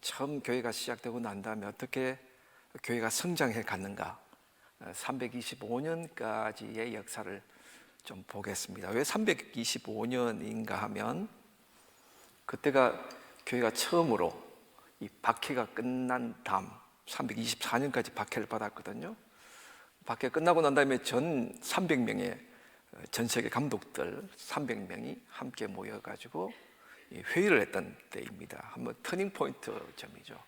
처음 교회가 시작되고 난 다음에 어떻게 교회가 성장해 갔는가, 325년까지의 역사를 좀 보겠습니다. 왜 325년인가 하면 그때가 교회가 처음으로 이 박해가 끝난 다음 324년까지 박해를 받았거든요. 박해 끝나고 난 다음에 전 300명의 전 세계 감독들 300명이 함께 모여가지고 회의를 했던 때입니다. 한번 터닝 포인트 점이죠.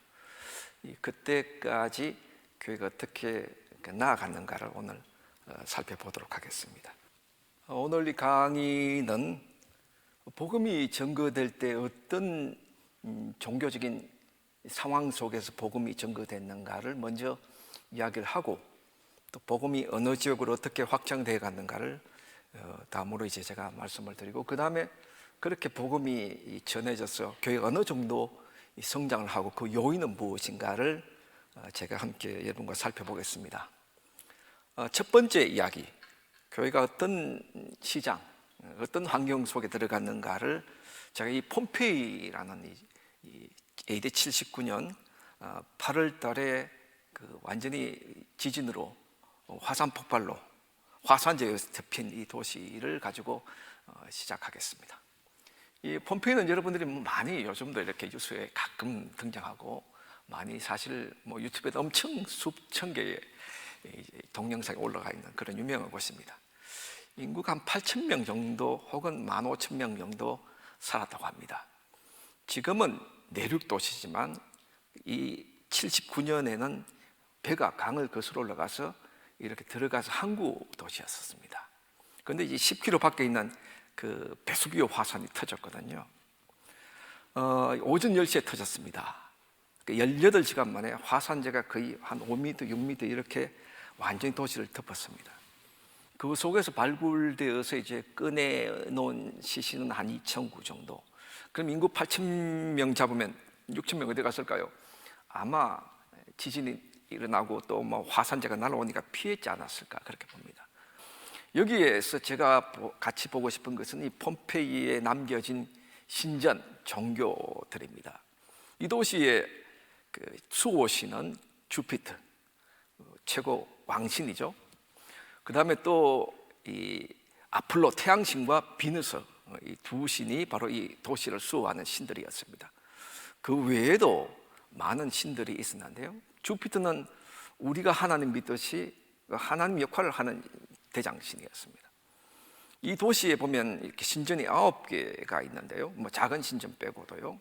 그때까지 교회가 어떻게 나아갔는가를 오늘 살펴보도록 하겠습니다. 오늘 이 강의는 복음이 전거될 때 어떤 종교적인 상황 속에서 복음이 전거됐는가를 먼저 이야기를 하고, 또 복음이 어느 지역으로 어떻게 확장되어 갔는가를 다음으로 이제 제가 말씀을 드리고, 그 다음에 그렇게 복음이 전해져서 교회가 어느 정도 성장을 하고 그 요인은 무엇인가를 제가 함께 여러분과 살펴보겠습니다. 첫 번째 이야기, 교회가 어떤 시장, 어떤 환경 속에 들어갔는가를 제가 이 폼페이라는 이 AD 79년 8월 달에 그 완전히 지진으로 화산 폭발로 화산재에 덮인 이 도시를 가지고 시작하겠습니다. 이 폼페이는 여러분들이 많이 요즘도 이렇게 뉴스에 가끔 등장하고 많이 사실 유튜브에도 엄청 수천 개의 동영상이 올라가 있는 그런 유명한 곳입니다. 인구가 한 8,000명 정도 혹은 15,000명 정도 살았다고 합니다. 지금은 내륙 도시지만 이 79년에는 배가 강을 거슬러 올라가서 이렇게 들어가서 항구 도시였었습니다. 그런데 이제 10km 밖에 있는 그 베수비오 화산이 터졌거든요. 오전 10시에 터졌습니다. 18시간 만에 화산재가 거의 한 5m, 6m 이렇게 완전히 도시를 덮었습니다. 그 속에서 발굴되어서 이제 꺼내놓은 시신은 한 2,000구 정도. 그럼 인구 8,000명 잡으면 6,000명 어디 갔을까요? 아마 지진이 일어나고 또 화산재가 날아오니까 피했지 않았을까, 그렇게 봅니다. 여기에서 제가 같이 보고 싶은 것은 이 폼페이에 남겨진 신전, 종교들입니다. 이 도시의 그 수호신은 주피터, 최고 왕신이죠. 그 다음에 또 이 아폴로 태양신과 비너스, 이 두 신이 바로 이 도시를 수호하는 신들이었습니다. 그 외에도 많은 신들이 있었는데요, 주피터는 우리가 하나님 믿듯이 하나님 역할을 하는 대장신이었습니다. 이 도시에 보면 이렇게 신전이 9개가 있는데요, 작은 신전 빼고도요.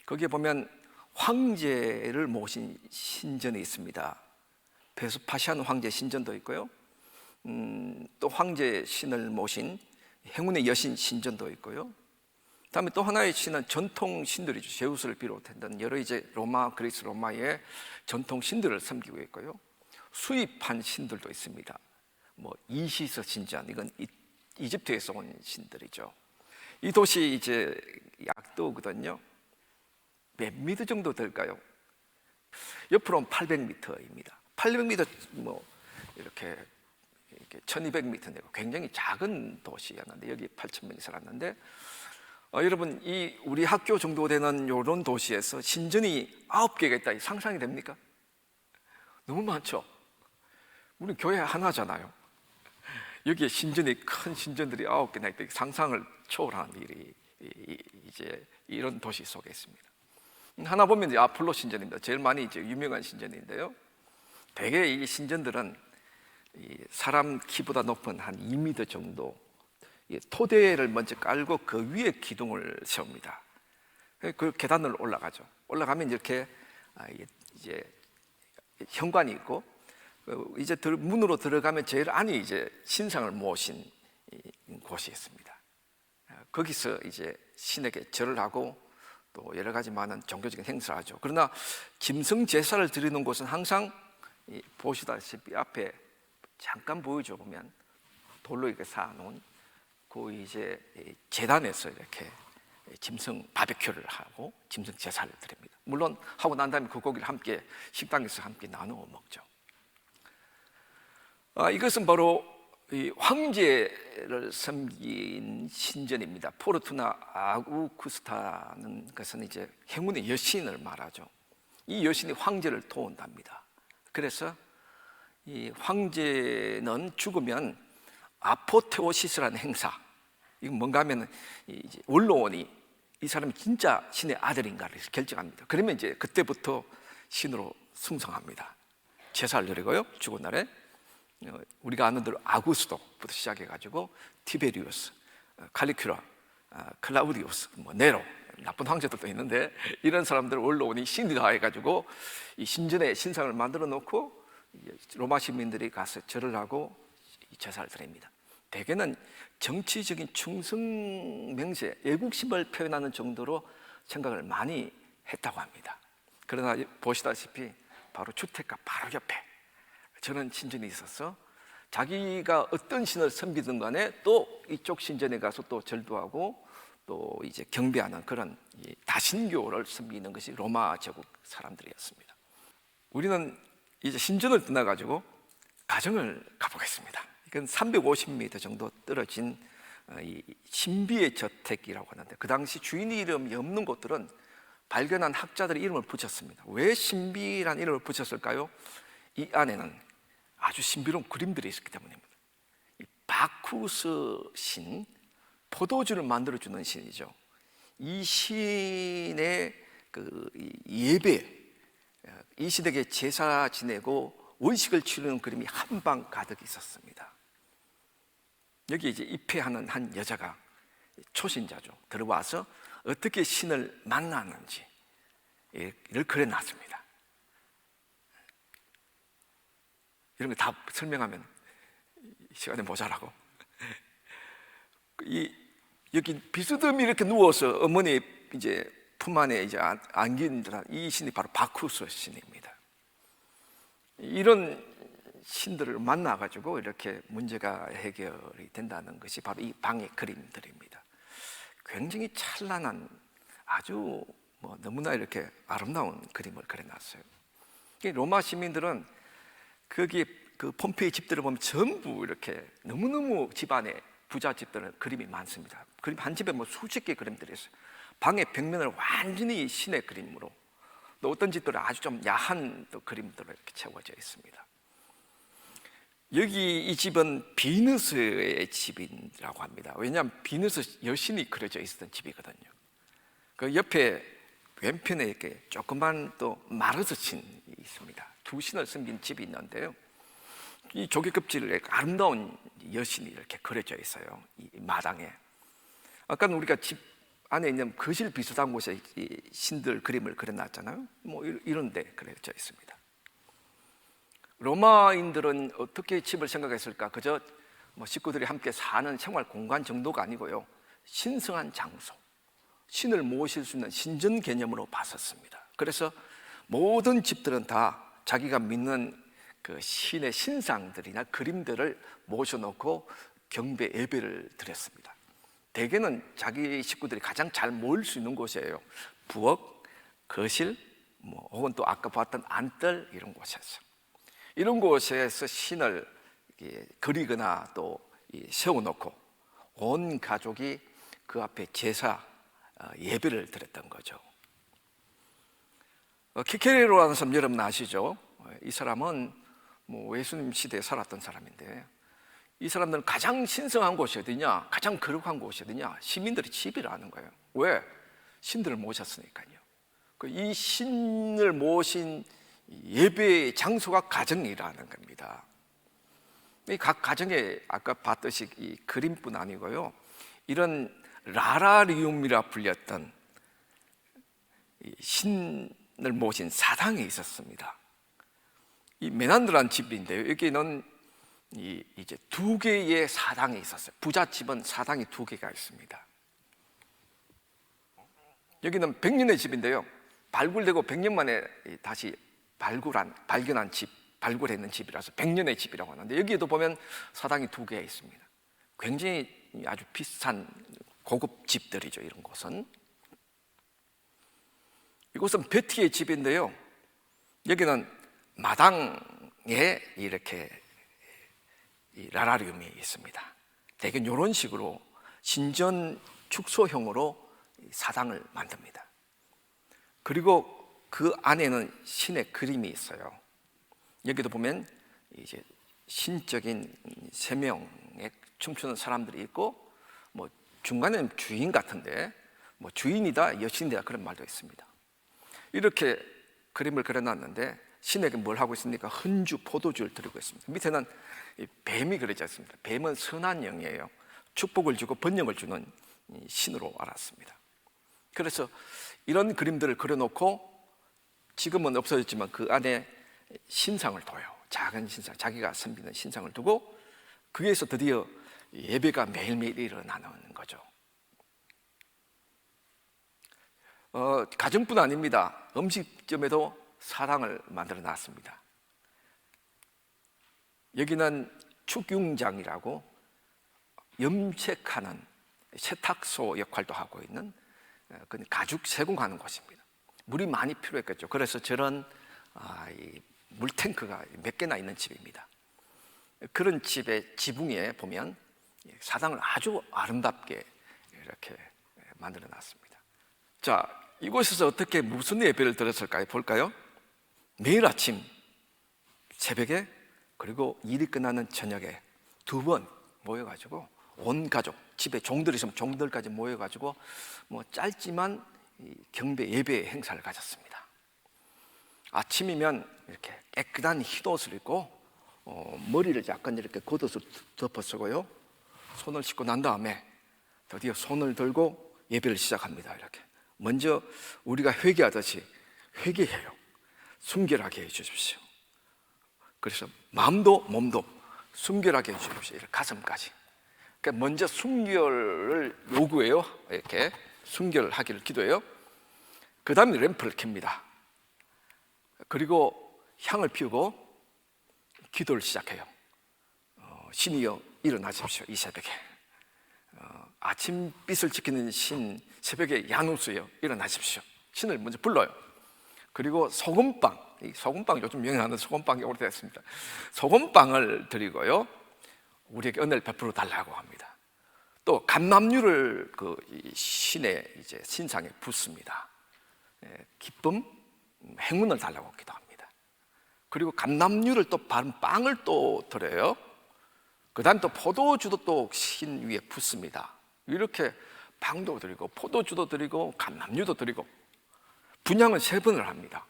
거기에 보면 황제를 모신 신전이 있습니다. 베스파시안 황제 신전도 있고요. 또 황제 신을 모신 행운의 여신 신전도 있고요. 다음에 또 하나의 신은 전통 신들이죠. 제우스를 비롯했던 여러 이제 그리스 로마의 전통 신들을 섬기고 있고요. 수입한 신들도 있습니다. 이시스 신전, 이건 이집트에서 온 신들이죠. 이 도시 이제 약도거든요. 몇 미터 정도 될까요? 옆으로는 800m입니다. 800m 이렇게 1200m 되고 굉장히 작은 도시였는데 여기 8,000명이 살았는데, 여러분 이 우리 학교 정도 되는 이런 도시에서 신전이 9개가 있다, 상상이 됩니까? 너무 많죠. 우리 교회 하나잖아요. 여기에 신전이, 큰 신전들이 9개나 있다, 상상을 초월하는 일이 이제 이런 도시 속에 있습니다. 하나 보면 이제 아폴로 신전입니다. 제일 많이 이제 유명한 신전인데요, 대개 이 신전들은 이 사람 키보다 높은 한 2m 정도 토대를 먼저 깔고 그 위에 기둥을 세웁니다. 그 계단을 올라가죠. 올라가면 이렇게 이제 현관이 있고, 이제 문으로 들어가면 제일 안에 이제 신상을 모신 곳이 있습니다. 거기서 이제 신에게 절을 하고 또 여러 가지 많은 종교적인 행사를 하죠. 그러나 짐승 제사를 드리는 곳은 항상 보시다시피 앞에 잠깐 보여줘 보면 돌로 이렇게 쌓아놓은 그 이제 제단에서 이렇게 짐승 바베큐를 하고 짐승 제사를 드립니다. 물론 하고 난 다음에 그 고기를 함께 식당에서 함께 나누어 먹죠. 이것은 바로 이 황제를 섬긴 신전입니다. 포르투나 아우구스타는 것은 이제 행운의 여신을 말하죠. 이 여신이 황제를 도운답니다. 그래서 이 황제는 죽으면 아포테오시스라는 행사, 이건 뭔가 하면 이제 원로원이 이 사람이 진짜 신의 아들인가를 결정합니다. 그러면 이제 그때부터 신으로 승성합니다. 제사를 드리고요, 죽은 날에 우리가 아는 대로 아구스토부터 시작해가지고 티베리우스, 칼리큐라, 클라우디우스, 네로, 나쁜 황제들도 있는데 이런 사람들을 원로원이 신이다 해가지고 이 신전에 신상을 만들어 놓고 로마 시민들이 가서 절을 하고 제사를 드립니다. 대개는 정치적인 충성 맹세, 애국심을 표현하는 정도로 생각을 많이 했다고 합니다. 그러나 보시다시피 바로 주택가 바로 옆에 저런 신전이 있어서 자기가 어떤 신을 섬기든 간에 또 이쪽 신전에 가서 또 절도 하고 또 이제 경배하는 그런 다신교를 섬기는 것이 로마 제국 사람들이었습니다. 우리는 이제 신전을 떠나가지고 가정을 가보겠습니다. 이건 350m 정도 떨어진 이 신비의 저택이라고 하는데 그 당시 주인 이름이 없는 곳들은 발견한 학자들의 이름을 붙였습니다. 왜 신비란 이름을 붙였을까요? 이 안에는 아주 신비로운 그림들이 있었기 때문입니다. 이 바쿠스 신, 포도주를 만들어주는 신이죠. 이 신의 그 예배, 이 신에게 제사 지내고 원식을 치르는 그림이 한방 가득 있었습니다. 여기 이제 입회하는 한 여자가 초신자죠. 들어와서 어떻게 신을 만나는지 이를 그려놨습니다. 이런 거 다 설명하면 시간이 모자라고. 여기 비스듬히 이렇게 누워서 어머니 이제 품 안에 이제 안긴 이 신이 바로 바쿠스 신입니다. 이런 신들을 만나가지고 이렇게 문제가 해결이 된다는 것이 바로 이 방의 그림들입니다. 굉장히 찬란한 아주 너무나 이렇게 아름다운 그림을 그려놨어요. 로마 시민들은 거기 그 폼페이 집들을 보면 전부 이렇게 너무너무 집안에 부자 집들은 그림이 많습니다. 그림 한 집에 수십 개 그림들이 있어요. 방의 벽면을 완전히 신의 그림으로, 또 어떤 집들은 아주 좀 야한 또 그림들로 이렇게 채워져 있습니다. 여기 이 집은 비너스의 집이라고 합니다. 왜냐하면 비너스 여신이 그려져 있었던 집이거든요. 그 옆에 왼편에 이렇게 조그만 또 마르스 신이 있습니다. 두 신을 섬긴 집이 있는데요. 이 조개 껍질에 아름다운 여신이 이렇게 그려져 있어요. 이 마당에. 아까는 우리가 집 안에 있는 거실 비슷한 곳에 이 신들 그림을 그려놨잖아요. 이런 데 그려져 있습니다. 로마인들은 어떻게 집을 생각했을까? 그저 식구들이 함께 사는 생활 공간 정도가 아니고요, 신성한 장소, 신을 모실 수 있는 신전 개념으로 봤었습니다. 그래서 모든 집들은 다 자기가 믿는 그 신의 신상들이나 그림들을 모셔놓고 경배 예배를 드렸습니다. 대개는 자기 식구들이 가장 잘 모일 수 있는 곳이에요. 부엌, 거실, 혹은 또 아까 봤던 안뜰, 이런 곳에서. 이런 곳에서 신을 그리거나 또 세워놓고 온 가족이 그 앞에 제사 예배를 드렸던 거죠. 키케레로라는 사람 여러분 아시죠? 이 사람은 예수님 시대에 살았던 사람인데, 이 사람들은 가장 신성한 곳이 어디냐, 가장 거룩한 곳이 어디냐, 시민들이 집이라는 거예요. 왜? 신들을 모셨으니까요. 이 신을 모신 예배의 장소가 가정이라는 겁니다. 각 가정에 아까 봤듯이 이 그림뿐 아니고요, 이런 라라리움이라 불렸던 신을 모신 사당이 있었습니다. 이 메난드라는 집인데요, 여기는 이제 두 개의 사당이 있었어요. 부잣집은 사당이 두 개가 있습니다. 여기는 100년의 집인데요, 발굴되고 100년 만에 다시 발견한 집, 발굴했는 집이라서 100년의 집이라고 하는데, 여기에도 보면 사당이 두 개 있습니다. 굉장히 아주 비싼 고급 집들이죠. 이런 곳은. 이곳은 베티의 집인데요, 여기는 마당에 이렇게 이 라라리움이 있습니다. 대개 이런 식으로 신전 축소형으로 사당을 만듭니다. 그리고 그 안에는 신의 그림이 있어요. 여기도 보면 이제 신적인 세 명의 춤추는 사람들이 있고, 뭐 중간에는 주인 같은데 뭐 주인이다 여신이다 그런 말도 있습니다. 이렇게 그림을 그려놨는데 신에게 뭘 하고 있습니까? 흔주 포도주를 드리고 있습니다. 밑에는 뱀이 그려져 있습니다. 뱀은 선한 영이에요. 축복을 주고 번영을 주는 신으로 알았습니다. 그래서 이런 그림들을 그려놓고 지금은 없어졌지만 그 안에 신상을 둬요. 작은 신상, 자기가 섬기는 신상을 두고 거기에서 드디어 예배가 매일매일 일어나는 거죠. 가정뿐 아닙니다. 음식점에도 사당을 만들어 놨습니다. 여기는 축융장이라고 염색하는 세탁소 역할도 하고 있는 가죽 세공하는 곳입니다. 물이 많이 필요했겠죠. 그래서 저런 물탱크가 몇 개나 있는 집입니다. 그런 집의 지붕에 보면 사당을 아주 아름답게 이렇게 만들어 놨습니다. 자, 이곳에서 어떻게 무슨 예배를 드렸을까요? 볼까요? 매일 아침 새벽에 그리고 일이 끝나는 저녁에 2번 모여가지고 온 가족, 집에 종들이 있으면 종들까지 모여가지고 뭐 짧지만 경배 예배 행사를 가졌습니다. 아침이면 이렇게 깨끗한 흰옷을 입고 머리를 약간 이렇게 겉옷을 덮어 쓰고요, 손을 씻고 난 다음에 드디어 손을 들고 예배를 시작합니다. 이렇게 먼저 우리가 회개하듯이 회개해요. 순결하게 해주십시오. 그래서 마음도 몸도 순결하게 해주십시오. 이렇게 가슴까지. 그러니까 먼저 순결을 요구해요. 이렇게 순결하기를 기도해요. 그 다음에 램프를 켭니다. 그리고 향을 피우고 기도를 시작해요. 신이여 일어나십시오. 이 새벽에 아침빛을 지키는 신, 새벽에 야누스여 일어나십시오. 신을 먼저 불러요. 그리고 소금빵, 이 소금빵 요즘 유행하는 소금빵이 오래됐습니다. 소금빵을 드리고요, 우리에게 은혜를 베풀어 달라고 합니다. 또 감람류를 그 신의 이제 신상에 붓습니다. 기쁨, 행운을 달라고 기도합니다. 그리고 감람류를 또 바른 빵을 또 드려요. 그 다음 또 포도주도 또 신 위에 붓습니다. 이렇게 빵도 드리고 포도주도 드리고 감람류도 드리고 분향은 3번을 합니다.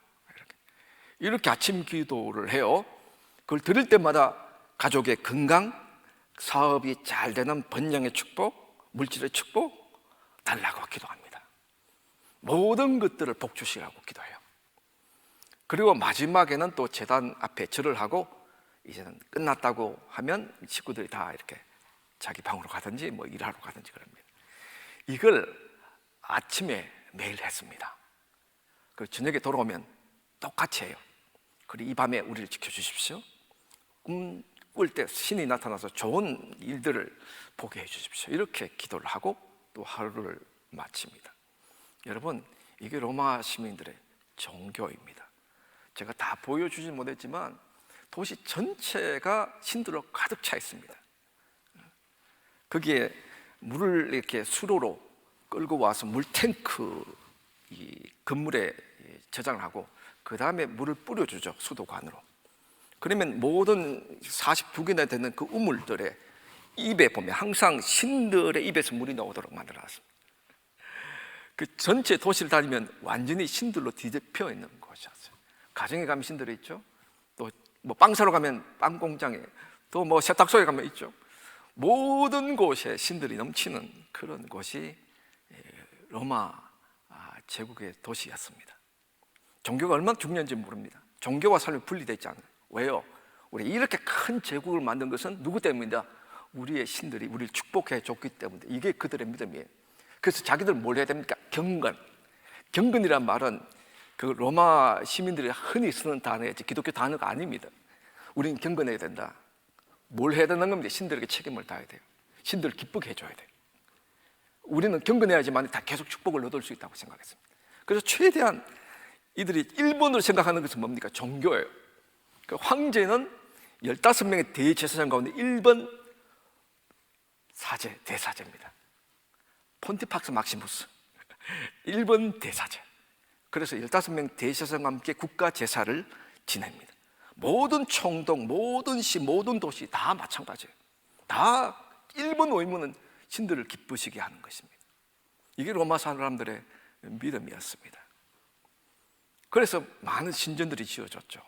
이렇게 아침 기도를 해요. 그걸 드릴 때마다 가족의 건강, 사업이 잘 되는 번영의 축복, 물질의 축복 달라고 기도합니다. 모든 것들을 복주시라고 기도해요. 그리고 마지막에는 또 제단 앞에 절을 하고 이제는 끝났다고 하면 식구들이 다 이렇게 자기 방으로 가든지 뭐 일하러 가든지 그럽니다. 이걸 아침에 매일 했습니다. 그리고 저녁에 돌아오면 똑같이 해요. 그리고 이 밤에 우리를 지켜주십시오. 꿈 꿀 때 신이 나타나서 좋은 일들을 보게 해주십시오. 이렇게 기도를 하고 또 하루를 마칩니다. 여러분, 이게 로마 시민들의 종교입니다. 제가 다 보여주지 못했지만 도시 전체가 신들로 가득 차 있습니다. 거기에 물을 이렇게 수로로 끌고 와서 물탱크 이 건물에 저장을 하고 그 다음에 물을 뿌려주죠. 수도관으로. 그러면 모든 42개나 되는 그 우물들의 입에 보면 항상 신들의 입에서 물이 나오도록 만들어놨습니다. 그 전체 도시를 다니면 완전히 신들로 뒤덮여 있는 곳이었어요. 가정에 가면 신들이 있죠. 또 뭐 빵 사러 가면 빵 공장에, 또 뭐 세탁소에 가면 있죠. 모든 곳에 신들이 넘치는 그런 곳이 로마 제국의 도시였습니다. 종교가 얼마나 중요한지 모릅니다. 종교와 삶이 분리되어 있지 않아요. 왜요? 우리 이렇게 큰 제국을 만든 것은 누구 때문이다? 우리의 신들이 우리를 축복해 줬기 때문에. 이게 그들의 믿음이에요. 그래서 자기들 뭘 해야 됩니까? 경건. 경건이란 말은 그 로마 시민들이 흔히 쓰는 단어였지 기독교 단어가 아닙니다. 우리는 경건해야 된다. 뭘 해야 되는 겁니다. 신들에게 책임을 다해야 돼요. 신들을 기쁘게 해줘야 돼요. 우리는 경건해야지만 다 계속 축복을 얻을 수 있다고 생각했습니다. 그래서 최대한 이들이 1번으로 생각하는 것은 뭡니까? 종교예요. 그 황제는 15명의 대제사장 가운데 1번 사제, 대사제입니다. 폰티팍스 막시무스 1번 대사제. 그래서 15명 대제사장과 함께 국가 제사를 지냅니다. 모든 총독, 모든 시, 모든 도시 다 마찬가지예요. 다 1번 의무는 신들을 기쁘시게 하는 것입니다. 이게 로마 사람들의 믿음이었습니다. 그래서 많은 신전들이 지어졌죠.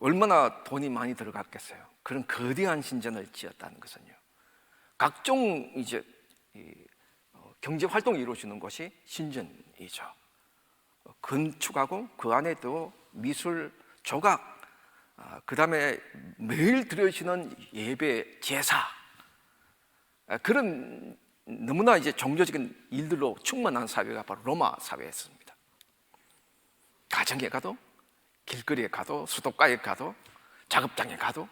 얼마나 돈이 많이 들어갔겠어요. 그런 거대한 신전을 지었다는 것은요, 각종 이제 경제 활동이 이루어지는 것이 신전이죠. 건축하고 그 안에 또 미술, 조각, 그 다음에 매일 드려지는 예배, 제사, 그런 너무나 이제 종교적인 일들로 충만한 사회가 바로 로마 사회였습니다. 가정에 가도, 길거리에 가도, 수도가에 가도, 작업장에 가도,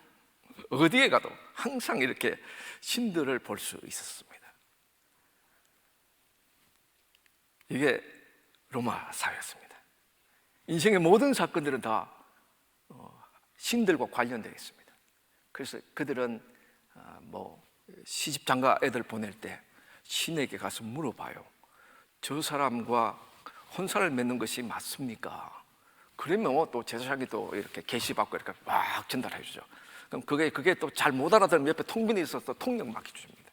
어디에 가도 항상 이렇게 신들을 볼 수 있었습니다. 이게 로마 사회였습니다. 인생의 모든 사건들은 다 신들과 관련되어 있습니다. 그래서 그들은 시집 장가 애들 보낼 때 신에게 가서 물어봐요. 저 사람과 혼사를 맺는 것이 맞습니까? 그러면 또 제사장이 또 이렇게 계시받고 이렇게 막 전달해 주죠. 그럼 그게 또 잘 못 알아들으면 옆에 통빈이 있어서 통역 맡겨줍니다.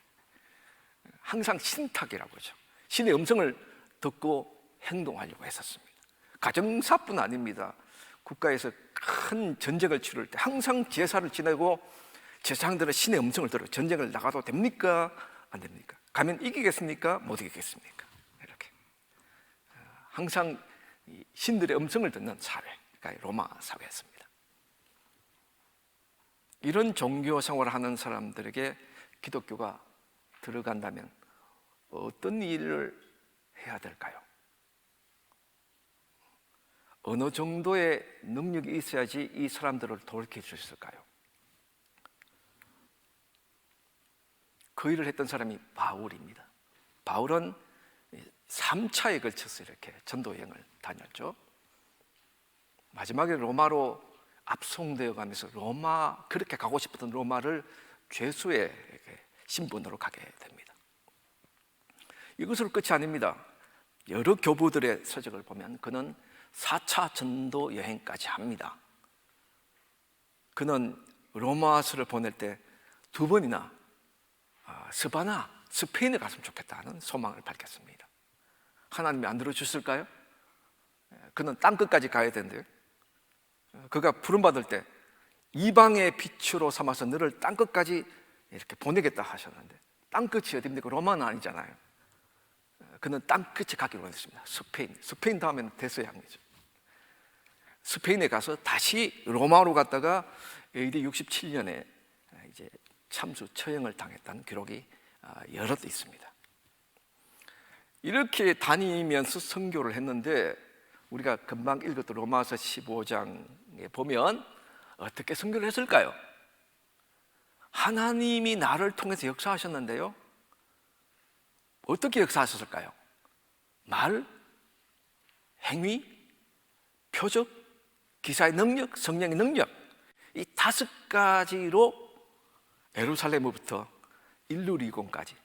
항상 신탁이라고 하죠. 신의 음성을 듣고 행동하려고 했었습니다. 가정사뿐 아닙니다. 국가에서 큰 전쟁을 치를 때 항상 제사를 지내고 제사장들은 신의 음성을 들어 전쟁을 나가도 됩니까? 안 됩니까? 가면 이기겠습니까? 못 이기겠습니까? 이렇게 항상 신들의 음성을 듣는 사회가 로마 사회였습니다. 이런 종교 생활을 하는 사람들에게 기독교가 들어간다면 어떤 일을 해야 될까요? 어느 정도의 능력이 있어야지 이 사람들을 돌이킬 수 있을까요? 그 일을 했던 사람이 바울입니다. 바울은 3차에 걸쳐서 이렇게 전도 여행을 다녔죠. 마지막에 로마로 압송되어 가면서 그렇게 가고 싶었던 로마를 죄수의 신분으로 가게 됩니다. 이것으로 끝이 아닙니다. 여러 교부들의 서적을 보면 그는 4차 전도 여행까지 합니다. 그는 로마서를 보낼 때 2번이나 스바나, 스페인에 갔으면 좋겠다는 소망을 밝혔습니다. 하나님이 안 들어주실까요? 그는 땅끝까지 가야 되는데요, 그가 부름받을 때 이방의 빛으로 삼아서 너를 땅끝까지 이렇게 보내겠다 하셨는데, 땅끝이 어디입니까? 로마는 아니잖아요. 그는 땅끝에 가기로 했습니다. 스페인 다음에는 대서양이죠. 스페인에 가서 다시 로마로 갔다가 AD 67년에 이제 참수 처형을 당했다는 기록이 여럿 있습니다. 이렇게 다니면서 선교를 했는데, 우리가 금방 읽었던 로마서 15장에 보면 어떻게 선교를 했을까요? 하나님이 나를 통해서 역사하셨는데요, 어떻게 역사하셨을까요? 말, 행위, 표적, 기사의 능력, 성령의 능력, 이 5가지로 예루살렘으로부터 일루리곤까지,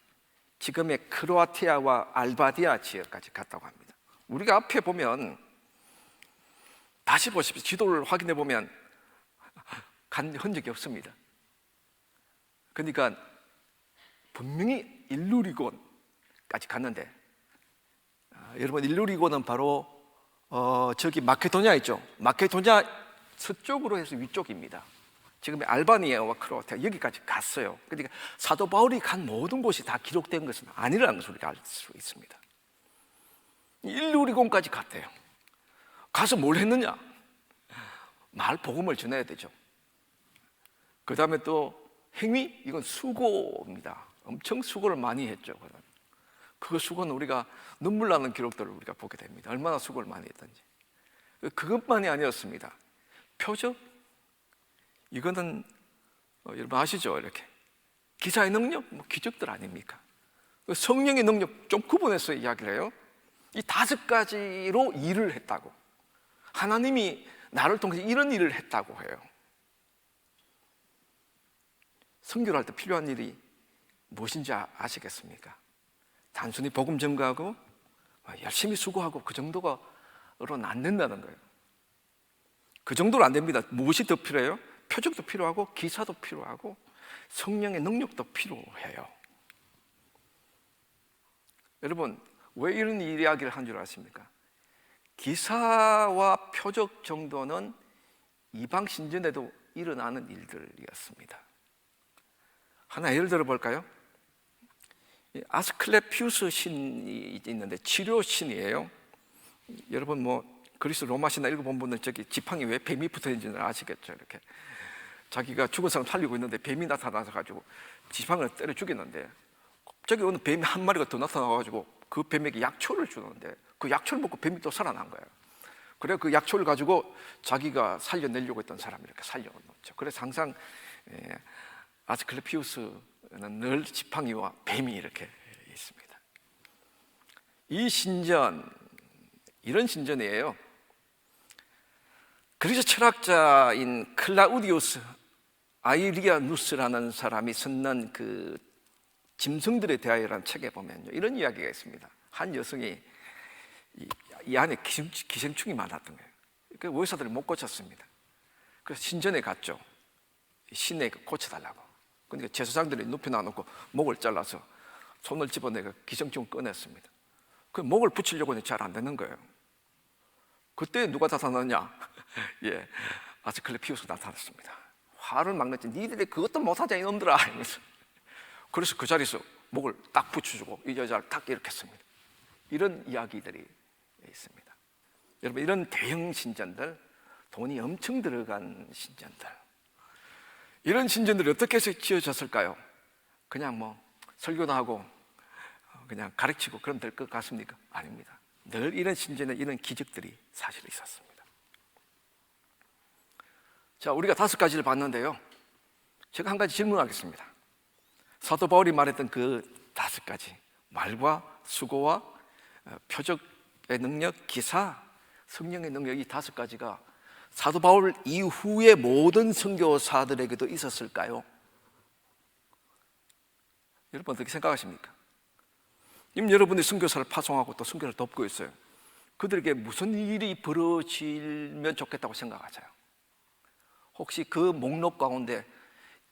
지금의 크로아티아와 알바디아 지역까지 갔다고 합니다. 우리가 앞에 보면 다시 보십시오. 지도를 확인해 보면 간 흔적이 없습니다. 그러니까 분명히 일루리곤까지 갔는데, 여러분, 일루리곤은 바로 저기 마케도니아 있죠. 마케도니아 서쪽으로 해서 위쪽입니다. 지금의 알바니아와 크로아티아 여기까지 갔어요. 그러니까 사도 바울이 간 모든 곳이 다 기록된 것은 아니라는 것을 우리가 알 수 있습니다. 일루리곤까지 갔대요. 가서 뭘 했느냐? 말 복음을 전해야 되죠. 그 다음에 또 행위, 이건 수고입니다. 엄청 수고를 많이 했죠. 그 수고는 우리가 눈물 나는 기록들을 우리가 보게 됩니다. 얼마나 수고를 많이 했던지. 그것만이 아니었습니다. 표적, 이거는 여러분 아시죠? 이렇게 기사의 능력, 기적들 아닙니까? 성령의 능력 좀 구분해서 이야기를 해요. 이 5가지로 일을 했다고, 하나님이 나를 통해서 이런 일을 했다고 해요. 선교를 할 때 필요한 일이 무엇인지 아시겠습니까? 단순히 복음 전가하고 열심히 수고하고 그 정도로는 안 된다는 거예요. 그 정도로 안 됩니다. 무엇이 더 필요해요? 표적도 필요하고 기사도 필요하고 성령의 능력도 필요해요. 여러분, 왜 이런 이야기를 한 줄 아십니까? 기사와 표적 정도는 이방 신전에도 일어나는 일들이었습니다. 하나 예를 들어 볼까요? 아스클레피우스 신이 있는데 치료 신이에요. 여러분 그리스 로마 신화 읽어본 분은 저기 지팡이 왜 뱀이 붙어 있는지는 아시겠죠? 이렇게 자기가 죽은 사람 살리고 있는데 뱀이 나타나서 가지고 지팡이를 때려 죽였는데 갑자기 어느 뱀이 한 마리가 더 나타나 가지고 그 뱀에게 약초를 주는데 그 약초를 먹고 뱀이 또 살아난 거예요. 그래 그 약초를 가지고 자기가 살려내려고 했던 사람을 이렇게 살려놓죠. 그래서 항상 아스클레피우스는 늘 지팡이와 뱀이 이렇게 있습니다. 이 신전, 이런 신전이에요. 그리스 철학자인 클라우디우스 아이리아누스라는 사람이 썼는 그 짐승들에 대하여라는 책에 보면요, 이런 이야기가 있습니다. 한 여성이 이 안에 기생충이 많았던 거예요. 그러니까 의사들이 못 고쳤습니다. 그래서 신전에 갔죠. 신에 고쳐달라고. 그러니까 제사장들이 눕혀 놔놓고 목을 잘라서 손을 집어내고 기생충을 꺼냈습니다. 그 목을 붙이려고 했는데 잘 안 되는 거예요. 그때 누가 나타났냐? 예, 아스클레피우스가 나타났습니다. 화를 막 냈지. 니들이 그것도 못하자 이놈들아 이러면서. 그래서 그 자리에서 목을 딱 붙여주고 이 여자를 딱 일으켰습니다. 이런 이야기들이 있습니다. 여러분, 이런 대형 신전들, 돈이 엄청 들어간 신전들, 이런 신전들이 어떻게 해서 지어졌을까요? 그냥 설교도 하고 그냥 가르치고 그러면 될 것 같습니까? 아닙니다. 늘 이런 신전에 이런 기적들이 사실 있었습니다. 자, 우리가 5가지를 봤는데요, 제가 한 가지 질문하겠습니다. 사도 바울이 말했던 그 5가지, 말과 수고와 표적의 능력, 기사, 성령의 능력, 이 5가지가 사도 바울 이후의 모든 선교사들에게도 있었을까요? 여러분 어떻게 생각하십니까? 지금 여러분이 선교사를 파송하고 또 선교를 돕고 있어요. 그들에게 무슨 일이 벌어지면 좋겠다고 생각하세요? 혹시 그 목록 가운데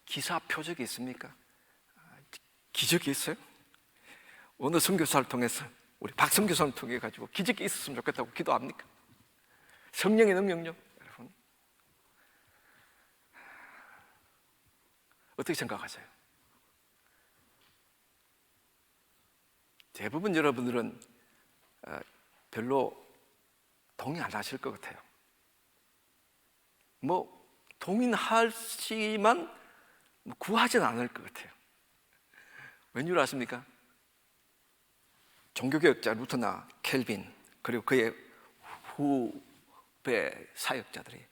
기사, 표적이 있습니까? 기적이 있어요? 어느 선교사를 통해서, 우리 박 선교사를 통해 가지고 기적이 있었으면 좋겠다고 기도합니까? 성령의 능력요? 여러분 어떻게 생각하세요? 대부분 여러분들은 별로 동의 안 하실 것 같아요. 동의하시지만 구하진 않을 것 같아요. 왠줄 아십니까? 종교개혁자 루터나 켈빈, 그리고 그의 후배 사역자들이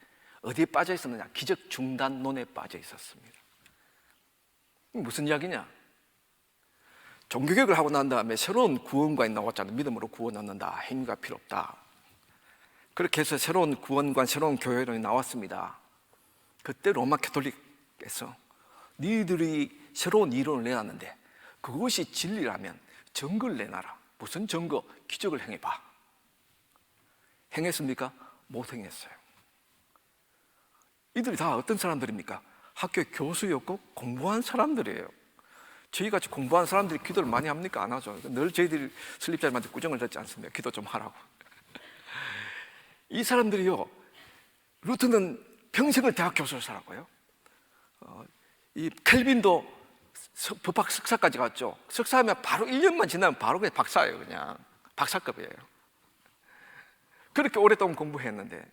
어디에 빠져 있었느냐? 기적 중단론에 빠져 있었습니다. 무슨 이야기냐? 종교개혁을 하고 난 다음에 새로운 구원관이 나왔잖아요. 믿음으로 구원 얻는다, 행위가 필요 없다. 그렇게 해서 새로운 구원관, 새로운 교회론이 나왔습니다. 그때 로마 캐톨릭에서 니들이 새로운 이론을 내놨는데 그것이 진리라면 증거를 내놔라. 무슨 증거? 기적을 행해봐. 행했습니까? 못 행했어요. 이들이 다 어떤 사람들입니까? 학교의 교수였고 공부한 사람들이에요. 저희같이 공부한 사람들이 기도를 많이 합니까? 안 하죠. 늘 저희들이 설립자님한테 꾸정을 듣지 않습니까? 기도 좀 하라고. 이 사람들이요, 루트는 평생을 대학 교수를 살았고요, 이 켈빈도 법학 석사까지 갔죠. 석사하면 바로 1년만 지나면 바로 그냥 박사예요. 그냥 박사급이에요. 그렇게 오랫동안 공부했는데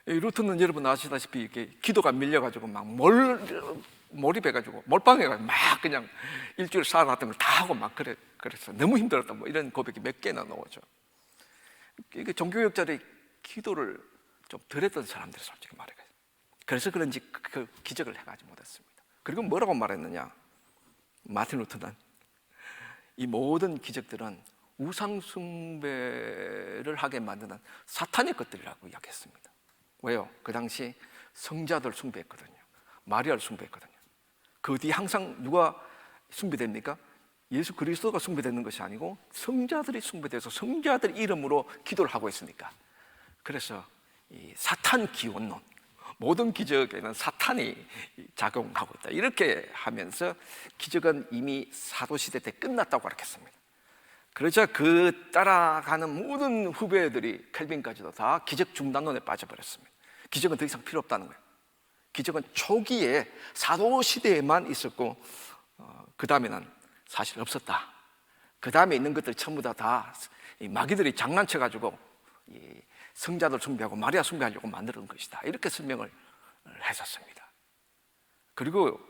루트는 여러분 아시다시피 이렇게 기도가 밀려가지고 막 몰입해가지고 몰빵해가지고 막 그냥 일주일 살아났던 걸 다 하고 막 그래서 너무 힘들었다, 이런 고백이 몇 개나 나오죠. 이게 종교개혁자들이 기도를 좀 덜 했던 사람들이 솔직히 말해요. 그래서 그런지 그 기적을 해가지 못했습니다. 그리고 뭐라고 말했느냐? 마틴 루터는 이 모든 기적들은 우상 숭배를 하게 만드는 사탄의 것들이라고 이야기했습니다. 왜요? 그 당시 성자들 숭배했거든요. 마리아를 숭배했거든요. 그 뒤에 항상 누가 숭배됩니까? 예수 그리스도가 숭배되는 것이 아니고 성자들이 숭배돼서 성자들 이름으로 기도를 하고 있으니까. 그래서 이 사탄 기원론, 모든 기적에는 사탄이 작용하고 있다, 이렇게 하면서 기적은 이미 사도시대 때 끝났다고 가르쳤습니다. 그러자 그 따라가는 모든 후배들이 켈빈까지도 다 기적 중단론에 빠져버렸습니다. 기적은 더 이상 필요 없다는 거예요. 기적은 초기에 사도시대에만 있었고 그 다음에는 사실 없었다. 그 다음에 있는 것들 전부 다 마귀들이 장난쳐가지고 성자들 숭배하고 마리아 숭배하려고 만드는 것이다, 이렇게 설명을 했었습니다. 그리고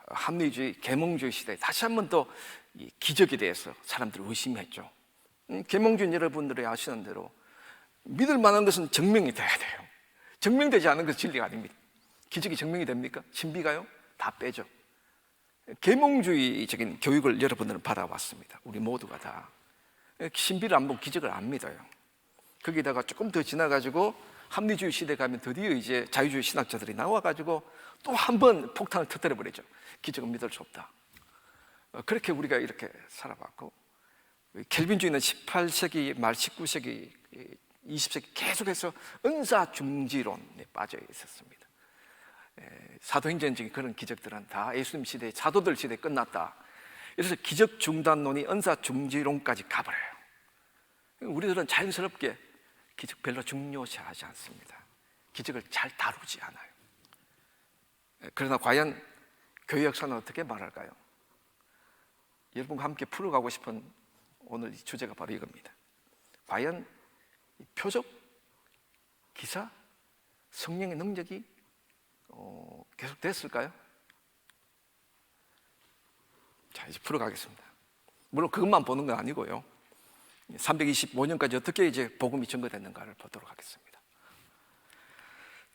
합리주의, 계몽주의 시대에 다시 한 번 더 기적에 대해서 사람들이 의심했죠. 계몽주의 여러분들이 아시는 대로 믿을 만한 것은 증명이 돼야 돼요. 증명되지 않은 것은 진리가 아닙니다. 기적이 증명이 됩니까? 신비가요? 다 빼죠. 계몽주의적인 교육을 여러분들은 받아왔습니다. 우리 모두가 다 신비를 안 보고 기적을 안 믿어요. 거기다가 조금 더 지나가지고 합리주의 시대 가면 드디어 이제 자유주의 신학자들이 나와가지고 또 한 번 폭탄을 터뜨려 버리죠. 기적은 믿을 수 없다. 그렇게 우리가 이렇게 살아왔고, 켈빈주의는 18세기 말 19세기 20세기 계속해서 은사중지론에 빠져 있었습니다. 사도행전적인 그런 기적들은 다 예수님 시대, 사도들 시대에 끝났다. 그래서 기적 중단론이 은사중지론까지 가버려요. 우리들은 자연스럽게 기적 별로 중요시하지 않습니다. 기적을 잘 다루지 않아요. 그러나 과연 교회 역사는 어떻게 말할까요? 여러분과 함께 풀어가고 싶은 오늘 이 주제가 바로 이겁니다. 과연 표적, 기사, 성령의 능력이 계속 됐을까요? 자, 이제 풀어가겠습니다. 물론 그것만 보는 건 아니고요, 325년까지 어떻게 이제 복음이 전거됐는가를 보도록 하겠습니다.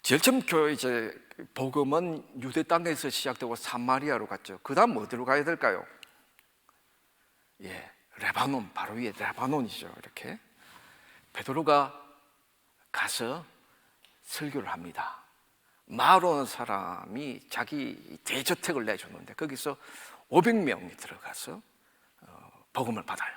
제일 처음 이제 복음은 유대 땅에서 시작되고 사마리아로 갔죠. 그 다음 어디로 가야 될까요? 레바논, 바로 위에 레바논이죠. 이렇게 베드로가 가서 설교를 합니다. 마로는 사람이 자기 대저택을 내줬는데 거기서 500명이 들어가서 복음을 받아요.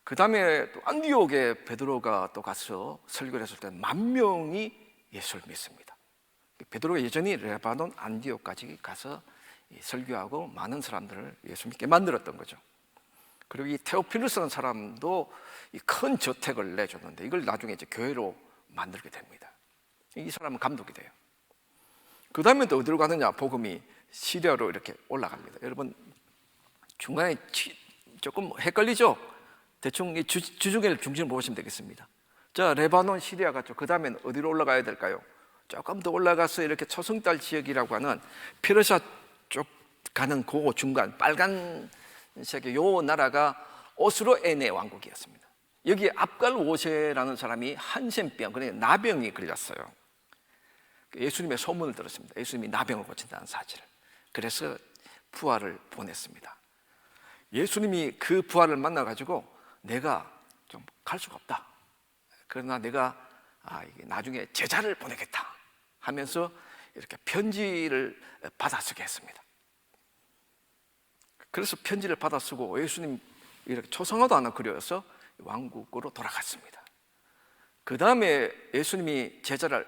그 다음에 또 안디옥에 베드로가 또 가서 설교를 했을 때 10,000명이 예수를 믿습니다. 베드로가 여전히 레바논 안디옥까지 가서 설교하고 많은 사람들을 예수 믿게 만들었던 거죠. 그리고 이 테오필루스라는 사람도 이 큰 저택을 내줬는데 이걸 나중에 이제 교회로 만들게 됩니다. 이 사람은 감독이 돼요. 그 다음에 또 어디로 가느냐? 복음이 시리아로 이렇게 올라갑니다. 여러분 중간에 조금 헷갈리죠? 대충 이 주중에 중심을 보시면 되겠습니다. 자, 레바논, 시리아 갔죠. 그 다음엔 어디로 올라가야 될까요? 조금 더 올라가서 이렇게 초승달 지역이라고 하는 페르시아 쪽 가는 그 중간 빨간색의 요 나라가 오스로에네 왕국이었습니다. 여기 압갈 5세라는 사람이 한센병, 그러니까 나병이 걸렸어요. 예수님의 소문을 들었습니다. 예수님이 나병을 고친다는 사실을. 그래서 부하를 보냈습니다. 예수님이 그 부하를 만나가지고 내가 좀 갈 수가 없다. 그러나 내가 나중에 제자를 보내겠다 하면서 이렇게 편지를 받아 쓰게 했습니다. 그래서 편지를 받아 쓰고 예수님 이렇게 초상화도 하나 그려서 왕국으로 돌아갔습니다. 그 다음에 예수님이 제자를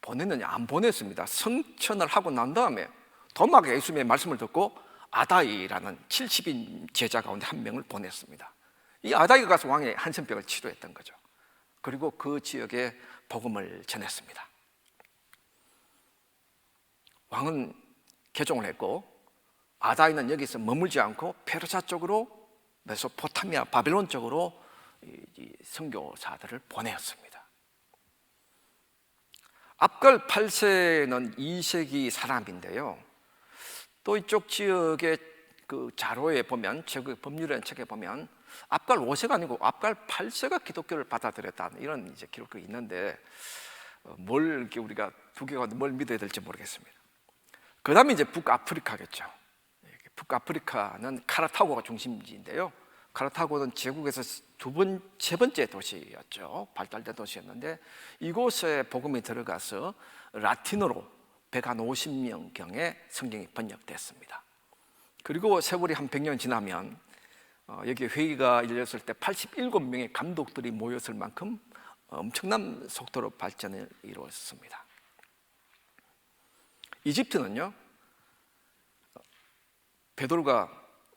보냈느냐? 안 보냈습니다. 성천을 하고 난 다음에 도마가 예수님의 말씀을 듣고 아다이라는 70인 제자 가운데 한 명을 보냈습니다. 이 아다이가 가서 왕의 한센병을 치료했던 거죠. 그리고 그 지역에 복음을 전했습니다. 왕은 개종을 했고 아다이는 여기서 머물지 않고 페르시아 쪽으로, 메소포타미아, 바벨론 쪽으로 선교사들을 보내었습니다. 압갈 8세는 2세기 사람인데요, 또 이쪽 지역의 그 자료에 보면, 법률이라는 책에 보면 압갈 5세가 아니고 압갈 8세가 기독교를 받아들였다는 이런 이제 기록이 있는데 뭘 이렇게 우리가 두 개가 뭘 믿어야 될지 모르겠습니다. 그 다음에 이제 북아프리카겠죠. 북아프리카는 카르타고가 중심지인데요, 카르타고는 제국에서 세 번째 도시였죠. 발달된 도시였는데 이곳에 복음이 들어가서 라틴어로 100한 50명경의 성경이 번역됐습니다. 그리고 세월이 한 100년 지나면 여기 회의가 열렸을 때 87명의 감독들이 모였을 만큼 엄청난 속도로 발전을 이루었습니다. 이집트는요, 베드로가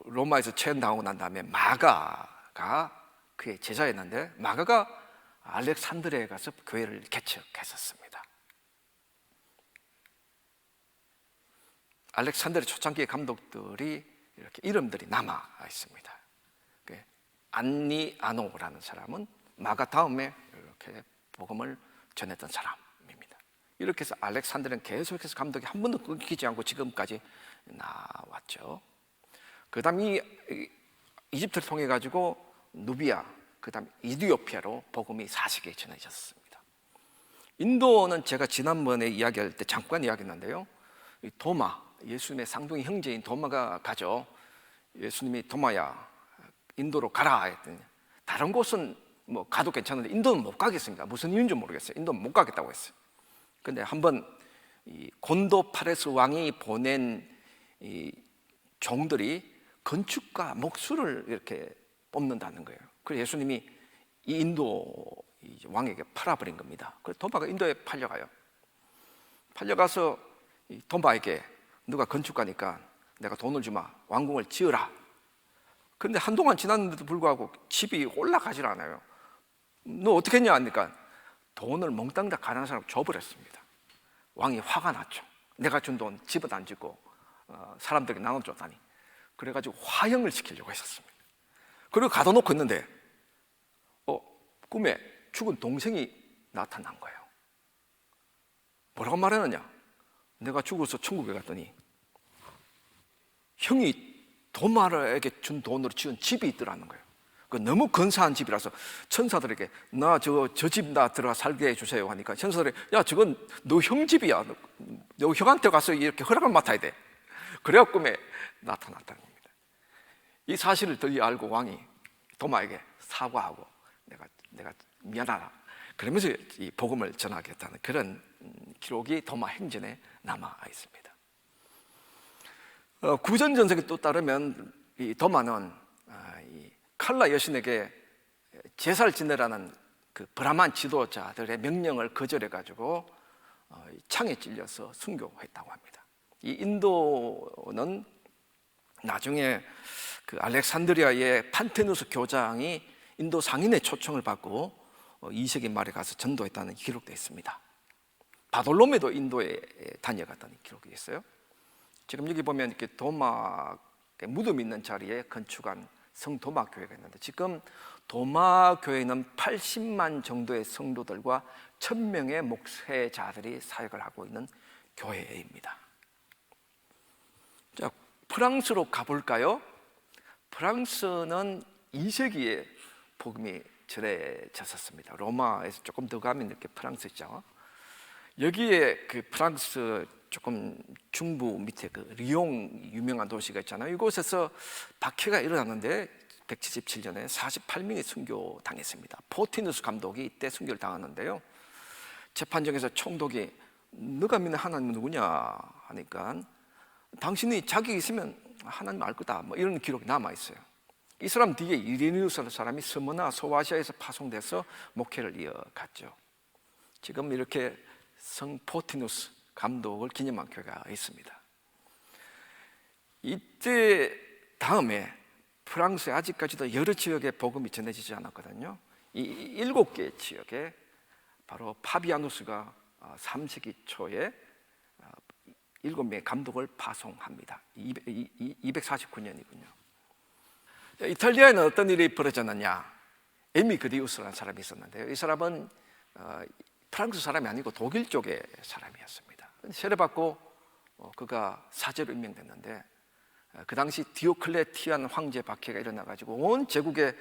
로마에서 체험당하고 난 다음에 마가가 그의 제자였는데, 마가가 알렉산드리아에 가서 교회를 개척했었습니다. 알렉산드리아 초창기의 감독들이 이렇게 이름들이 남아 있습니다. 안니아노라는 사람은 마가 다음에 이렇게 복음을 전했던 사람입니다. 이렇게 해서 알렉산드리아는 계속해서 감독이 한 번도 끊기지 않고 지금까지 나왔죠. 그 다음 이집트를 통해 가지고 누비아, 그 다음 이디오피아로 복음이 사색에 전해졌습니다. 인도는 제가 지난번에 이야기할 때 잠깐 이야기했는데요, 도마, 예수님의 쌍둥이 형제인 도마가 가죠. 예수님이 도마야, 인도로 가라 했더니 다른 곳은 뭐 가도 괜찮은데 인도는 못 가겠습니다. 무슨 이유인지 모르겠어요. 인도는 못 가겠다고 했어요. 근데 한번 이 곤도 파레스 왕이 보낸 이 종들이 건축가 목수를 이렇게 뽑는다는 거예요. 그래서 예수님이 이 인도 왕에게 팔아버린 겁니다. 그래서 도마가 인도에 팔려가요. 팔려가서 이 도마에게 누가 건축가니까 내가 돈을 주마, 왕궁을 지으라. 그런데 한동안 지났는데도 불구하고 집이 올라가질 않아요. 너 어떻게 했냐 하니까 돈을 몽땅 다 가난한 사람 줘버렸습니다. 왕이 화가 났죠. 내가 준 돈 집은 안 짓고 사람들에게 나눠줬다니. 그래가지고 화형을 시키려고 했었습니다. 그리고 가둬놓고 있는데 꿈에 죽은 동생이 나타난 거예요. 뭐라고 말했느냐? 내가 죽어서 천국에 갔더니 형이 도마에게 준 돈으로 지은 집이 있더라는 거예요. 너무 근사한 집이라서 천사들에게 나 저 집 나 들어가 살게 해주세요 하니까 천사들이 야 저건 너 형 집이야. 너 형한테 가서 이렇게 허락을 맡아야 돼. 그래야 꿈에 나타났다는 겁니다. 이 사실을 들리 알고 왕이 도마에게 사과하고 내가 미안하다 그러면서 이 복음을 전하겠다는 그런 기록이 도마 행전에 남아 있습니다. 구전 전설에 또 따르면 이 도마는 이 칼라 여신에게 제사를 지내라는 그 브라만 지도자들의 명령을 거절해 가지고 창에 찔려서 순교했다고 합니다. 이 인도는 나중에 그 알렉산드리아의 판테누스 교장이 인도 상인의 초청을 받고 2세기 말에 가서 전도했다는 기록도 있습니다. 바돌로메도 인도에 다녀갔다는 기록이 있어요. 지금 여기 보면 이렇게 도마 무덤 있는 자리에 건축한 성도마 교회가 있는데 지금 도마 교회는 80만 정도의 성도들과 1000명의 목회자들이 사역을 하고 있는 교회입니다. 자, 프랑스로 가볼까요? 프랑스는 2세기에 복음이 전해졌었습니다. 로마에서 조금 더 가면 이렇게 프랑스죠. 여기에 그 프랑스 조금 중부 밑에 그 리옹 유명한 도시가 있잖아요. 이곳에서 박해가 일어났는데 177년에 48명이 순교당했습니다. 포티누스 감독이 이때 순교를 당하는데요. 재판정에서 총독이 너가 믿는 하나님은 누구냐 하니까 당신이 자격이 있으면 하나님 알 거다 뭐 이런 기록이 남아 있어요. 이 사람 뒤에 이레니우스라는 사람이 스무나 소아시아에서 파송돼서 목회를 이어갔죠. 지금 이렇게 성 포티누스 감독을 기념한 교회가 있습니다. 이때 다음에 프랑스에 아직까지도 여러 지역에 복음이 전해지지 않았거든요. 이 7개 지역에 바로 파비아누스가 3세기 초에 7명의 감독을 파송합니다. 249년이군요. 이탈리아에는 어떤 일이 벌어졌느냐? 에미그리우스라는 사람이 있었는데요. 이 사람은 프랑스 사람이 아니고 독일 쪽의 사람이었습니다. 세례받고 그가 사제로 임명됐는데 그 당시 디오클레티안 황제 박해가 일어나가지고 온 제국의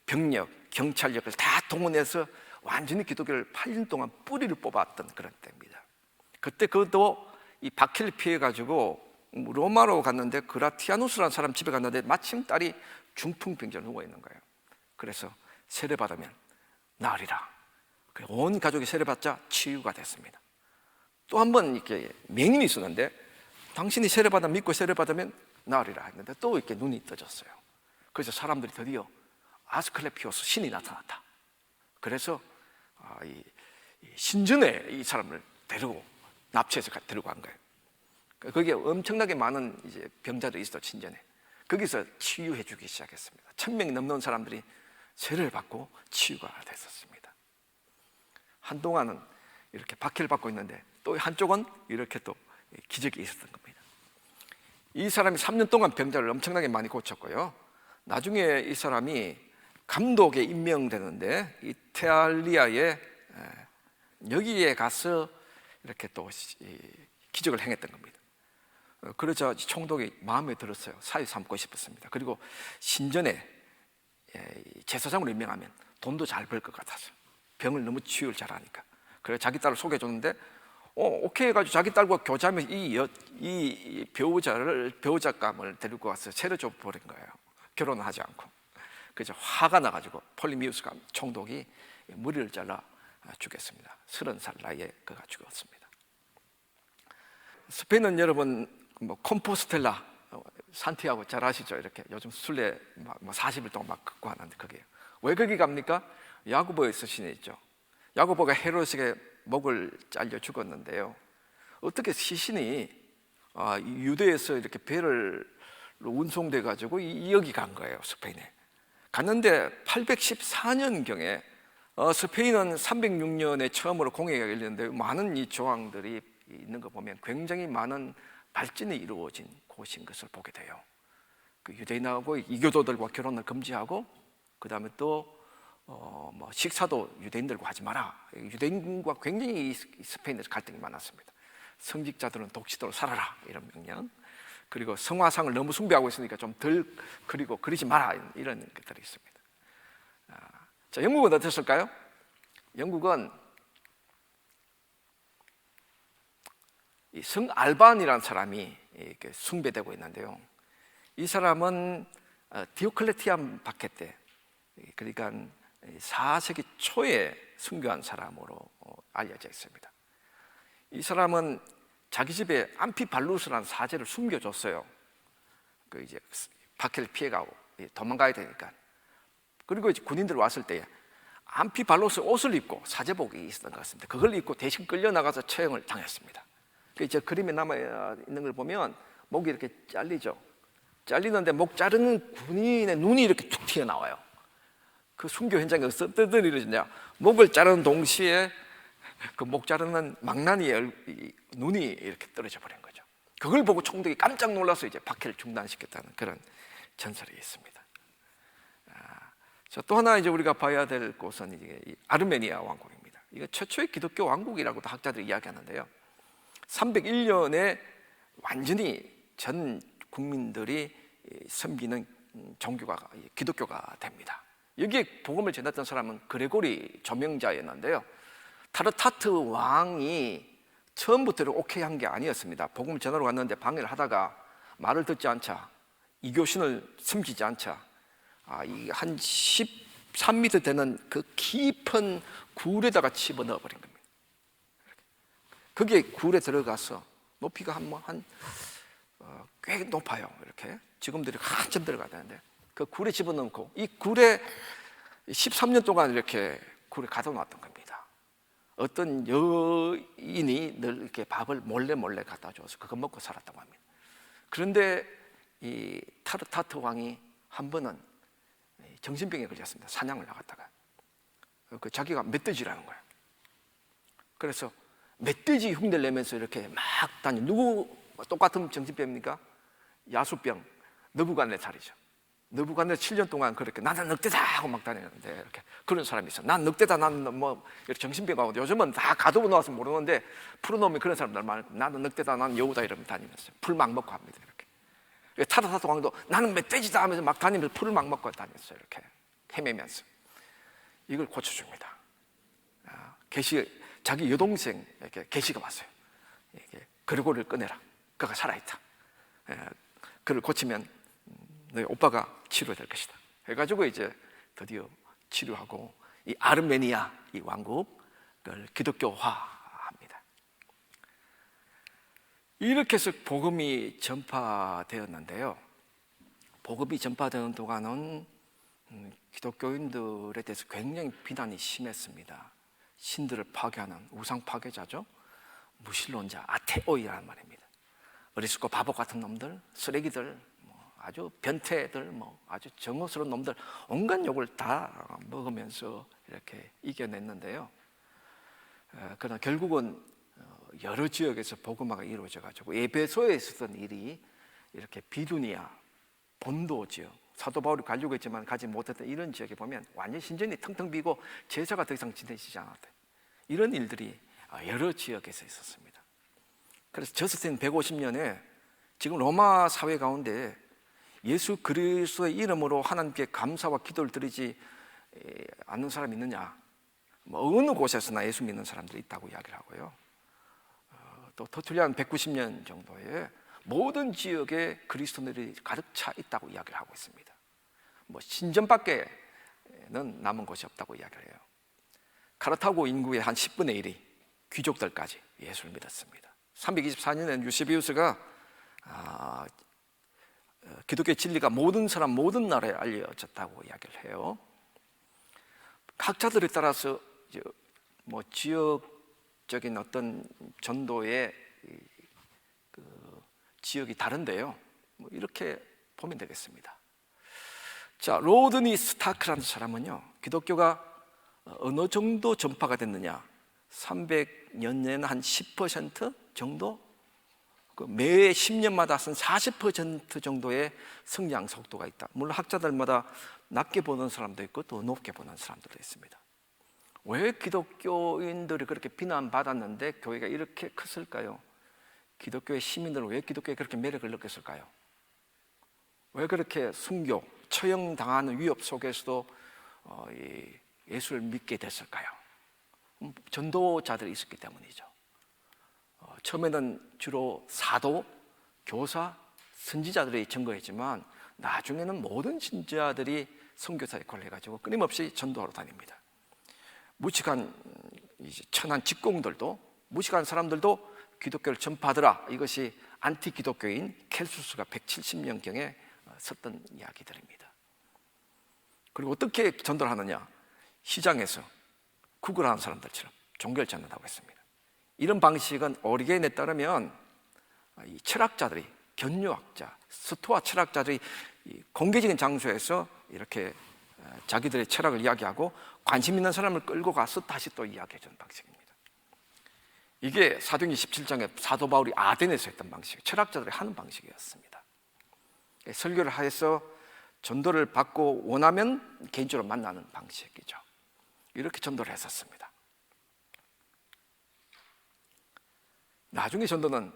병력, 경찰력을 다 동원해서 완전히 기독교를 8년 동안 뿌리를 뽑았던 그런 때입니다. 그때 그도 이 박해를 피해가지고 로마로 갔는데 그라티아누스라는 사람 집에 갔는데 마침 딸이 중풍병자로 누워있는 거예요. 그래서 세례받으면 나으리라. 온 가족이 세례받자 치유가 됐습니다. 또 한 번 이렇게 맹인이 있었는데 당신이 세례받아 믿고 세례받으면 나으리라 했는데 또 이렇게 눈이 떠졌어요. 그래서 사람들이 드디어 아스클레피오스 신이 나타났다. 그래서 이 신전에 이 사람을 데리고 납치해서 데리고 간 거예요. 거기에 엄청나게 많은 이제 병자들이 있어 신전에. 거기서 치유해 주기 시작했습니다. 1000명이 넘는 사람들이 세례를 받고 치유가 됐었습니다. 한동안은 이렇게 박해를 받고 있는데 또 한쪽은 이렇게 또 기적이 있었던 겁니다. 이 사람이 3년 동안 병자를 엄청나게 많이 고쳤고요. 나중에 이 사람이 감독에 임명되는데 이탈리아에 여기에 가서 이렇게 또 기적을 행했던 겁니다. 그러자 총독이 마음에 들었어요. 사위 삼고 싶었습니다. 그리고 신전에 제사장으로 임명하면 돈도 잘 벌 것 같아서 병을 너무 치유를 잘하니까. 그래서 자기 딸을 소개해 줬는데 오케이 해가지고 자기 딸과 교제하면서 이 배우자감을 데리고 와서 세례 줘 버린 거예요. 결혼을 하지 않고. 그래서 화가 나가지고 폴리미우스 총독이 머리를 잘라 죽였습니다. 30살 나이에 그가 죽었습니다. 스페인은 여러분 콤포스텔라 산티아고 잘 아시죠? 이렇게 요즘 순례 40일 동안 막 걷고 하는데 그게 왜 거기 갑니까? 야고보의 서신에 있죠. 야고보가 헤롯에게 목을 잘려 죽었는데요. 어떻게 시신이 유대에서 이렇게 배를 운송돼 가지고 여기 간 거예요. 스페인에 갔는데 814년경에 스페인은 306년에 처음으로 공회가 열렸는데 많은 이 조항들이 있는 거 보면 굉장히 많은 발전이 이루어진 곳인 것을 보게 돼요. 그 유대인하고 이교도들과 결혼을 금지하고 그 다음에 또 식사도 유대인들과 하지 마라. 유대인과 굉장히 스페인에서 갈등이 많았습니다. 성직자들은 독시도로 살아라 이런 명령. 그리고 성화상을 너무 숭배하고 있으니까 좀 덜 그리고 그리지 마라 이런 것들이 있습니다. 자, 영국은 어땠을까요? 영국은 이 성 알반이라는 사람이 이렇게 숭배되고 있는데요. 이 사람은 디오클레티안 박해 때, 그러니까 4세기 초에 순교한 사람으로 알려져 있습니다. 이 사람은 자기 집에 암피발루스라는 사제를 숨겨줬어요. 그 이제 박해를 피해가고 도망가야 되니까. 그리고 이제 군인들 왔을 때 암피발루스 옷을 입고 사제복이 있었던 것 같습니다. 그걸 입고 대신 끌려 나가서 처형을 당했습니다. 그 그림에 남아 있는 걸 보면 목이 이렇게 잘리죠. 잘리는데 목 자르는 군인의 눈이 이렇게 툭 튀어나와요. 그 순교 현장에 어떤 일이 일어지냐? 목을 자르는 동시에 그 목 자르는 망나니의 눈이 이렇게 떨어져 버린 거죠. 그걸 보고 총독이 깜짝 놀라서 이제 박해를 중단시켰다는 그런 전설이 있습니다. 또 하나 이제 우리가 봐야 될 곳은 이제 아르메니아 왕국입니다. 이거 최초의 기독교 왕국이라고도 학자들이 이야기하는데요. 301년에 완전히 전 국민들이 섬기는 종교가 기독교가 됩니다. 여기에 복음을 전했던 사람은 그레고리 조명자였는데요. 타르타트 왕이 처음부터 오케이 한 게 아니었습니다. 복음을 전하러 갔는데 방해를 하다가 말을 듣지 않자, 이교신을 섬기지 않자, 한 13m 되는 그 깊은 굴에다가 집어넣어 버린 겁니다. 거기에 굴에 들어가서 높이가 꽤 높아요. 이렇게 지금들이 한참 들어가야 되는데 그 굴에 집어넣고 이 굴에 13년 동안 이렇게 굴에 가둬놨던 겁니다. 어떤 여인이 늘 이렇게 밥을 몰래 갖다 줘서 그거 먹고 살았다고 합니다. 그런데 이 타르타트 왕이 한 번은 정신병에 걸렸습니다. 사냥을 나갔다가 그 자기가 멧돼지라는 거예요. 그래서 멧돼지 흉내를 내면서 이렇게 막 누구 똑같은 정신병입니까? 야수병 느부갓네살이죠. 느부갓네살 7년 동안 그렇게 나는 늑대다 하고 막 다니는데 이렇게 그런 사람이 있어. 난 늑대다, 나는 이렇게 정신병하고 요즘은 다 가두고 나와서 모르는데 풀어놓으면 그런 사람들 많고 나는 늑대다, 나는 여우다 이러면 다니면서 풀 막 먹고 합니다. 이렇게 타르타트 왕도 나는 멧돼지다 하면서 막 다니면서 풀을 막 먹고 다녔어요. 이렇게 헤매면서 이걸 고쳐줍니다. 자기 여동생에게 계시가 왔어요. 그리고를 꺼내라. 그가 살아있다. 그를 고치면 너희 오빠가 치료될 것이다. 해가지고 이제 드디어 치료하고 이 아르메니아 이 왕국을 기독교화합니다. 이렇게 해서 복음이 전파되었는데요. 복음이 전파되는 동안은 기독교인들에 대해서 굉장히 비난이 심했습니다. 신들을 파괴하는 우상 파괴자죠. 무신론자, 아테오이라는 말입니다. 어리석고 바보 같은 놈들, 쓰레기들, 아주 변태들, 아주 정오스러운 놈들, 온갖 욕을 다 먹으면서 이렇게 이겨냈는데요. 그러나 결국은 여러 지역에서 복음화가 이루어져가지고 에베소에 있었던 일이 이렇게 비두니아, 본도 지역, 사도 바울이 가려고 했지만 가지 못했던 이런 지역에 보면 완전 신전이 텅텅 비고 제사가 더 이상 지내지지 않았대. 이런 일들이 여러 지역에서 있었습니다. 그래서 저스틴 150년에 지금 로마 사회 가운데 예수 그리스도의 이름으로 하나님께 감사와 기도를 드리지 않는 사람이 있느냐, 어느 곳에서나 예수 믿는 사람들이 있다고 이야기를 하고요. 또 터툴리안 190년 정도에 모든 지역에 그리스도인들이 가득 차 있다고 이야기를 하고 있습니다. 신전밖에는 남은 곳이 없다고 이야기를 해요. 카르타고 인구의 한 10분의 1이 귀족들까지 예수를 믿었습니다. 324년에 유세비우스가 기독교의 진리가 모든 사람, 모든 나라에 알려졌다고 이야기를 해요. 각자들에 따라서 지역적인 어떤 전도의 지역이 다른데요. 이렇게 보면 되겠습니다. 자, 로드니 스타크라는 사람은요, 기독교가 어느 정도 전파가 됐느냐, 300년에는 한 10% 정도, 매 10년마다 한 40% 정도의 성장 속도가 있다. 물론 학자들마다 낮게 보는 사람도 있고 또 높게 보는 사람들도 있습니다. 왜 기독교인들이 그렇게 비난받았는데 교회가 이렇게 컸을까요? 기독교의 시민들은 왜 기독교에 그렇게 매력을 느꼈을까요? 왜 그렇게 순교, 처형당하는 위협 속에서도 예수를 믿게 됐을까요? 전도자들이 있었기 때문이죠. 처음에는 주로 사도, 교사, 선지자들이 전거했지만 나중에는 모든 신자들이 선교사에 걸려가지고 끊임없이 전도하러 다닙니다. 무식한 천한 직공들도, 무식한 사람들도 기독교를 전파하더라. 이것이 안티 기독교인 켈수스가 170년경에 썼던 이야기들입니다. 그리고 어떻게 전도를 하느냐? 시장에서 구걸하는 사람들처럼 종교를 전한다고 했습니다. 이런 방식은 오리겐에 따르면 이 철학자들이, 견유학자, 스토아 철학자들이 공개적인 장소에서 이렇게 자기들의 철학을 이야기하고 관심 있는 사람을 끌고 가서 다시 또 이야기해 주는 방식입니다. 이게 사도행전 17장에 사도 바울이 아덴에서 했던 방식, 철학자들이 하는 방식이었습니다. 설교를 해서 전도를 받고 원하면 개인적으로 만나는 방식이죠. 이렇게 전도를 했었습니다. 나중에 전도는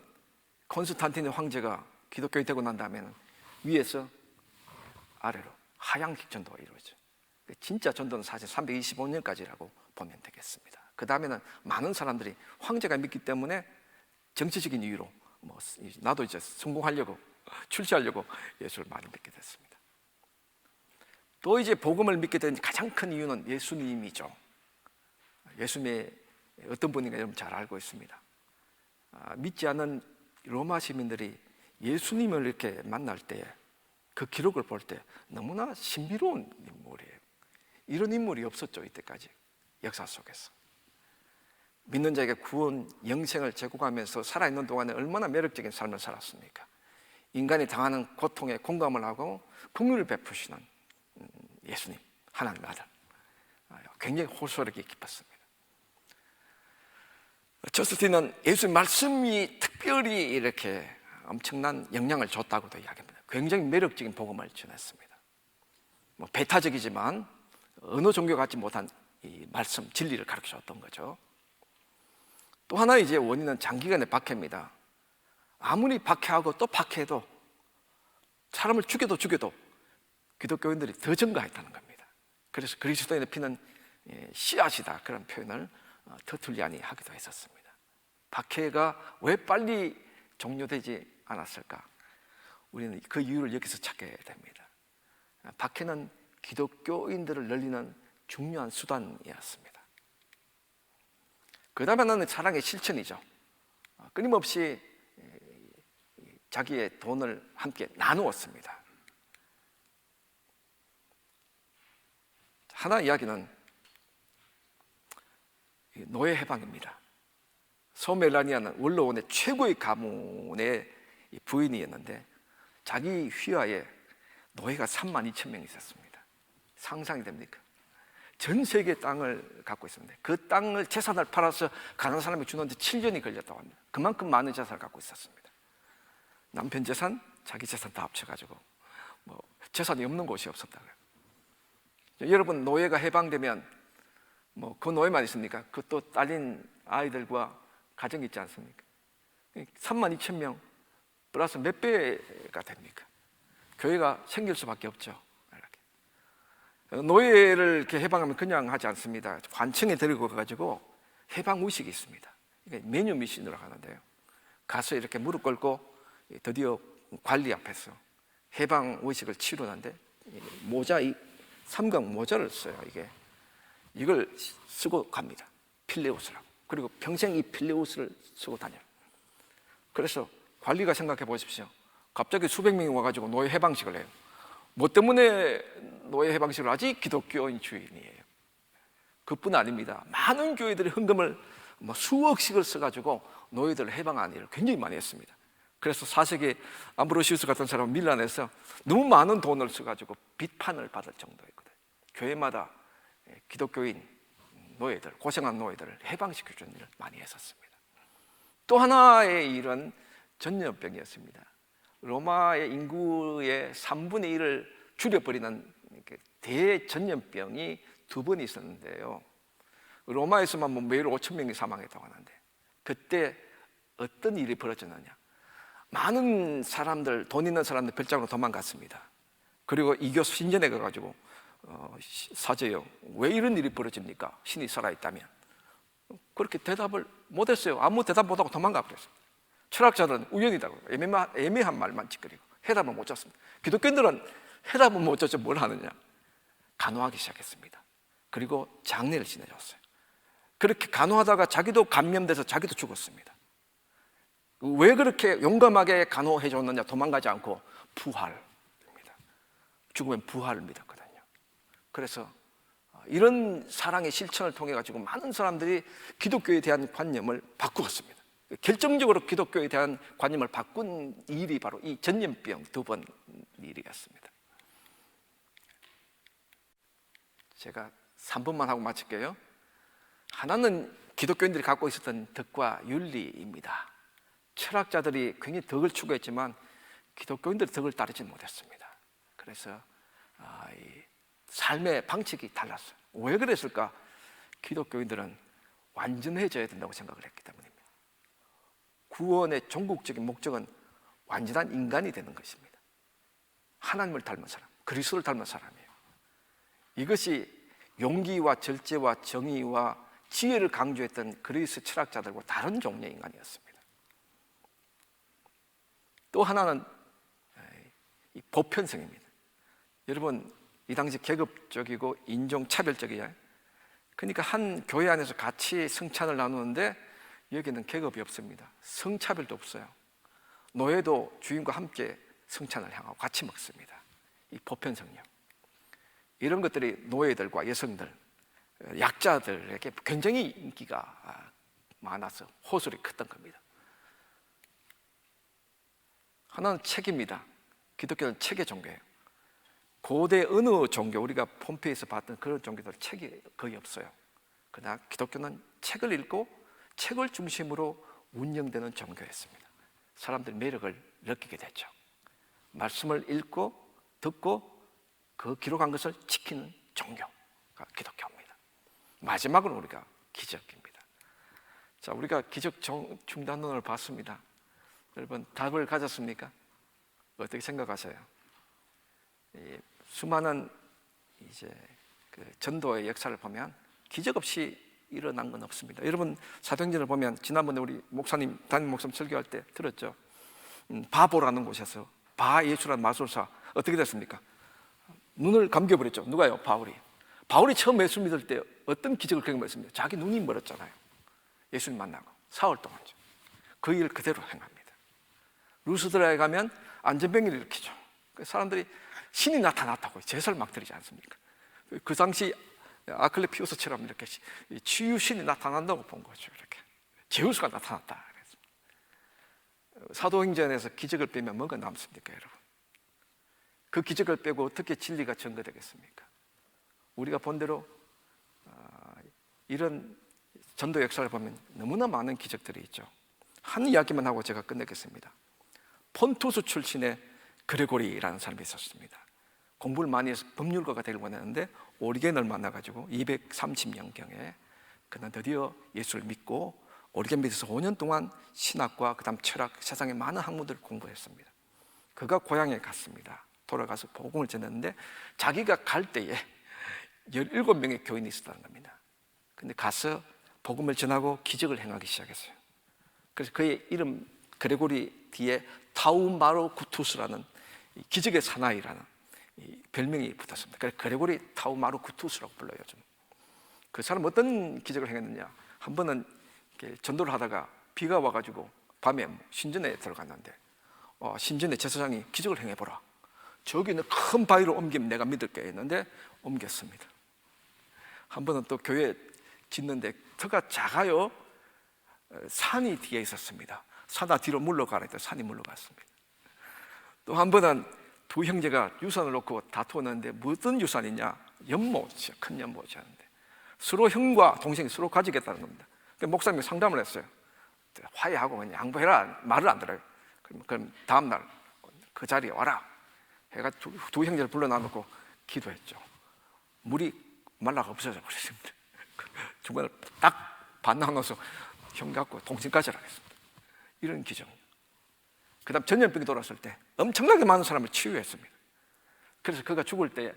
콘스탄티누 황제가 기독교인이 되고 난 다음에는 위에서 아래로 하향식 전도가 이루어져요. 진짜 전도는 사실 325년까지라고 보면 되겠습니다. 그 다음에는 많은 사람들이 황제가 믿기 때문에 정치적인 이유로 나도 이제 성공하려고, 출세하려고 예수를 많이 믿게 됐습니다. 또 이제 복음을 믿게 된 가장 큰 이유는 예수님이죠. 예수님의 어떤 분인가 여러분 잘 알고 있습니다. 믿지 않는 로마 시민들이 예수님을 이렇게 만날 때, 그 기록을 볼 때 너무나 신비로운 인물이에요. 이런 인물이 없었죠, 이때까지 역사 속에서. 믿는 자에게 구원, 영생을 제공하면서 살아있는 동안에 얼마나 매력적인 삶을 살았습니까? 인간이 당하는 고통에 공감을 하고 긍휼을 베푸시는 예수님, 하나님 아들, 굉장히 호소하게 기뻤습니다. 저스틴은 예수님 말씀이 특별히 이렇게 엄청난 영향을 줬다고도 이야기합니다. 굉장히 매력적인 복음을 전했습니다. 배타적이지만 어느 종교 갖지 못한 이 말씀, 진리를 가르쳐 줬던 거죠. 또 하나 이제 원인은 장기간의 박해입니다. 아무리 박해하고 또 박해해도, 사람을 죽여도 기독교인들이 더 증가했다는 겁니다. 그래서 그리스도인의 피는 씨앗이다, 그런 표현을 터툴리안이 하기도 했었습니다. 박해가 왜 빨리 종료되지 않았을까? 우리는 그 이유를 여기서 찾게 됩니다. 박해는 기독교인들을 늘리는 중요한 수단이었습니다. 그 다음에는 사랑의 실천이죠. 끊임없이 자기의 돈을 함께 나누었습니다. 하나 이야기는 노예 해방입니다. 소멜라니아는 원로원의 최고의 가문의 부인이었는데 자기 휘하에 노예가 32,000명 있었습니다. 상상이 됩니까? 전 세계 땅을 갖고 있었는데 그 땅을 재산을 팔아서 가난한 사람이 주는데 7년이 걸렸다고 합니다. 그만큼 많은 재산을 갖고 있었습니다. 남편 재산, 자기 재산 다 합쳐가지고 재산이 없는 곳이 없었다고요. 여러분, 노예가 해방되면 그 노예만 있습니까? 그 또 딸린 아이들과 가정이 있지 않습니까? 32,000명 플러스 몇 배가 됩니까? 교회가 생길 수밖에 없죠. 노예를 이렇게 해방하면 그냥 하지 않습니다. 관청에 데리고 가가지고 해방 의식이 있습니다. 이게 메뉴 미신으로 하는데요. 가서 이렇게 무릎 꿇고 드디어 관리 앞에서 해방 의식을 치르는데 모자, 이 삼각 모자를 써요. 이걸 쓰고 갑니다. 필레우스라고. 그리고 평생 이 필레우스를 쓰고 다녀요. 그래서 관리가 생각해 보십시오. 갑자기 수백 명이 와가지고 노예 해방식을 해요. 뭐 때문에 노예 해방식을 하지? 기독교인 주인이에요. 그뿐 아닙니다. 많은 교회들이 헌금을 수억씩을 써가지고 노예들을 해방하는 일을 굉장히 많이 했습니다. 그래서 4세기 암브로시우스 같은 사람은 밀란에서 너무 많은 돈을 써가지고 비판을 받을 정도였거든요. 교회마다 기독교인 노예들, 고생한 노예들을 해방시켜주는 일을 많이 했었습니다. 또 하나의 일은 전염병이었습니다. 로마의 인구의 3분의 1을 줄여버리는 대전염병이 2번 있었는데요. 로마에서만 매일 5,000명이 사망했다고 하는데 그때 어떤 일이 벌어졌느냐. 많은 사람들, 돈 있는 사람들 별장으로 도망갔습니다. 그리고 이교수 신전에 가가지고 사제요, 왜 이런 일이 벌어집니까? 신이 살아있다면. 그렇게 대답을 못했어요. 아무 대답 못하고 도망가 버렸어요. 철학자들은 우연이다고 애매한 말만 짓거리고 해답을 못 줬습니다. 기독교인들은 해답을 못 줬죠. 뭘 하느냐? 간호하기 시작했습니다. 그리고 장례를 지내줬어요. 그렇게 간호하다가 자기도 감염돼서 자기도 죽었습니다. 왜 그렇게 용감하게 간호해 줬느냐? 도망가지 않고 부활입니다. 죽으면 부활을 믿었거든요. 그래서 이런 사랑의 실천을 통해 가지고 많은 사람들이 기독교에 대한 관념을 바꾸었습니다. 결정적으로 기독교에 대한 관념을 바꾼 일이 바로 이 전염병 2번 일이었습니다. 제가 3분만 하고 마칠게요. 하나는 기독교인들이 갖고 있었던 덕과 윤리입니다. 철학자들이 굉장히 덕을 추구했지만 기독교인들이 덕을 따르지 못했습니다. 그래서 이 삶의 방식이 달랐어요. 왜 그랬을까? 기독교인들은 완전해져야 된다고 생각을 했기 때문입니다. 구원의 종국적인 목적은 완전한 인간이 되는 것입니다. 하나님을 닮은 사람, 그리스도를 닮은 사람이에요. 이것이 용기와 절제와 정의와 지혜를 강조했던 그리스 철학자들과 다른 종류의 인간이었습니다. 또 하나는 이 보편성입니다. 여러분, 이 당시 계급적이고 인종차별적이에요. 그러니까 한 교회 안에서 같이 성찬을 나누는데 여기는 계급이 없습니다. 성차별도 없어요. 노예도 주인과 함께 성찬을 향하고 같이 먹습니다. 이 보편성력. 이런 것들이 노예들과 여성들, 약자들에게 굉장히 인기가 많아서 호소리 컸던 겁니다. 하나는 책입니다. 기독교는 책의 종교예요. 고대 어느 종교, 우리가 폼페이에서 봤던 그런 종교들 책이 거의 없어요. 그러나 기독교는 책을 읽고 책을 중심으로 운영되는 종교였습니다. 사람들이 매력을 느끼게 됐죠. 말씀을 읽고 듣고 그 기록한 것을 지키는 종교가 기독교입니다. 마지막으로 우리가 기적입니다. 자, 우리가 기적 중단론을 봤습니다. 여러분, 답을 가졌습니까? 어떻게 생각하세요? 수많은 그 전도의 역사를 보면 기적 없이 일어난 건 없습니다. 여러분, 사도행전을 보면 지난번에 우리 목사님, 담임 목사님 설교할 때 들었죠? 바보라는 곳에서 바예수라는 마술사 어떻게 됐습니까? 눈을 감겨버렸죠. 누가요? 바울이 처음 예수 믿을 때 어떤 기적을 경험했습니까? 자기 눈이 멀었잖아요. 예수님 만나고 4월 동안죠. 그 일 그대로 행합니다. 루스드라에 가면 안전병을 일으키죠. 사람들이 신이 나타났다고 제사를 막 드리지 않습니까? 그 당시 아클레피우스처럼 이렇게 치유신이 나타난다고 본 거죠. 이렇게 제우스가 나타났다. 사도행전에서 기적을 빼면 뭐가 남습니까, 여러분? 그 기적을 빼고 어떻게 진리가 증거되겠습니까? 우리가 본 대로 이런 전도 역사를 보면 너무나 많은 기적들이 있죠. 한 이야기만 하고 제가 끝내겠습니다. 폰투스 출신의 그레고리라는 사람이 있었습니다. 공부를 많이 해서 법률가가 되길 원했는데 오리겐을 만나가지고 230년경에 그는 드디어 예수를 믿고 오리겐 밑에서 5년 동안 신학과 그다음 철학, 세상의 많은 학문들을 공부했습니다. 그가 고향에 갔습니다. 돌아가서 복음을 전했는데 자기가 갈 때에 17명의 교인이 있었다는 겁니다. 근데 가서 복음을 전하고 기적을 행하기 시작했어요. 그래서 그의 이름 그레고리 뒤에 타우마루쿠투스라는 기적의 사나이라는 별명이 붙었습니다. 그래서 그레고리 타우마루쿠투스라고 불러요. 좀. 그 사람 어떤 기적을 행했느냐? 한 번은 전도를 하다가 비가 와가지고 밤에 신전에 들어갔는데 신전의 제사장이 기적을 행해보라. 저기 있는 큰 바위로 옮기면 내가 믿을게 했는데 옮겼습니다. 한 번은 또 교회 짓는데 터가 작아요. 산이 뒤에 있었습니다. 산아 뒤로 물러가라 했더니 산이 물러갔습니다. 또 한 번은 두 형제가 유산을 놓고 다투었는데 무슨 유산이냐? 연못이요. 큰 연못이었는데 서로 형과 동생이 서로 가지겠다는 겁니다. 목사님이 상담을 했어요. 화해하고 그냥 양보해라. 말을 안 들어요. 그럼 다음날 그 자리에 와라 해가 두 형제를 불러놔놓고 기도했죠. 물이 말라가 없어져 버렸습니다. 중간에 딱 반나눠서 형 갖고 동생까지 하겠습니다. 이런 기적. 그 다음 전염병이 돌았을 때 엄청나게 많은 사람을 치유했습니다. 그래서 그가 죽을 때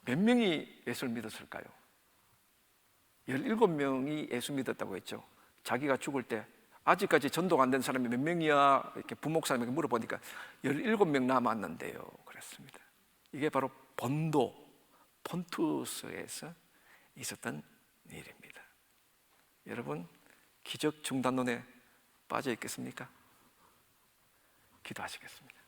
몇 명이 예수를 믿었을까요? 17명이 예수 믿었다고 했죠. 자기가 죽을 때 아직까지 전도가 안 된 사람이 몇 명이야? 이렇게 부목사님에게 물어보니까 17명 남았는데요. 그랬습니다. 이게 바로 본도, 폰투스에서 있었던 일입니다. 여러분, 기적 중단론에 빠져 있겠습니까? 기도하시겠습니다.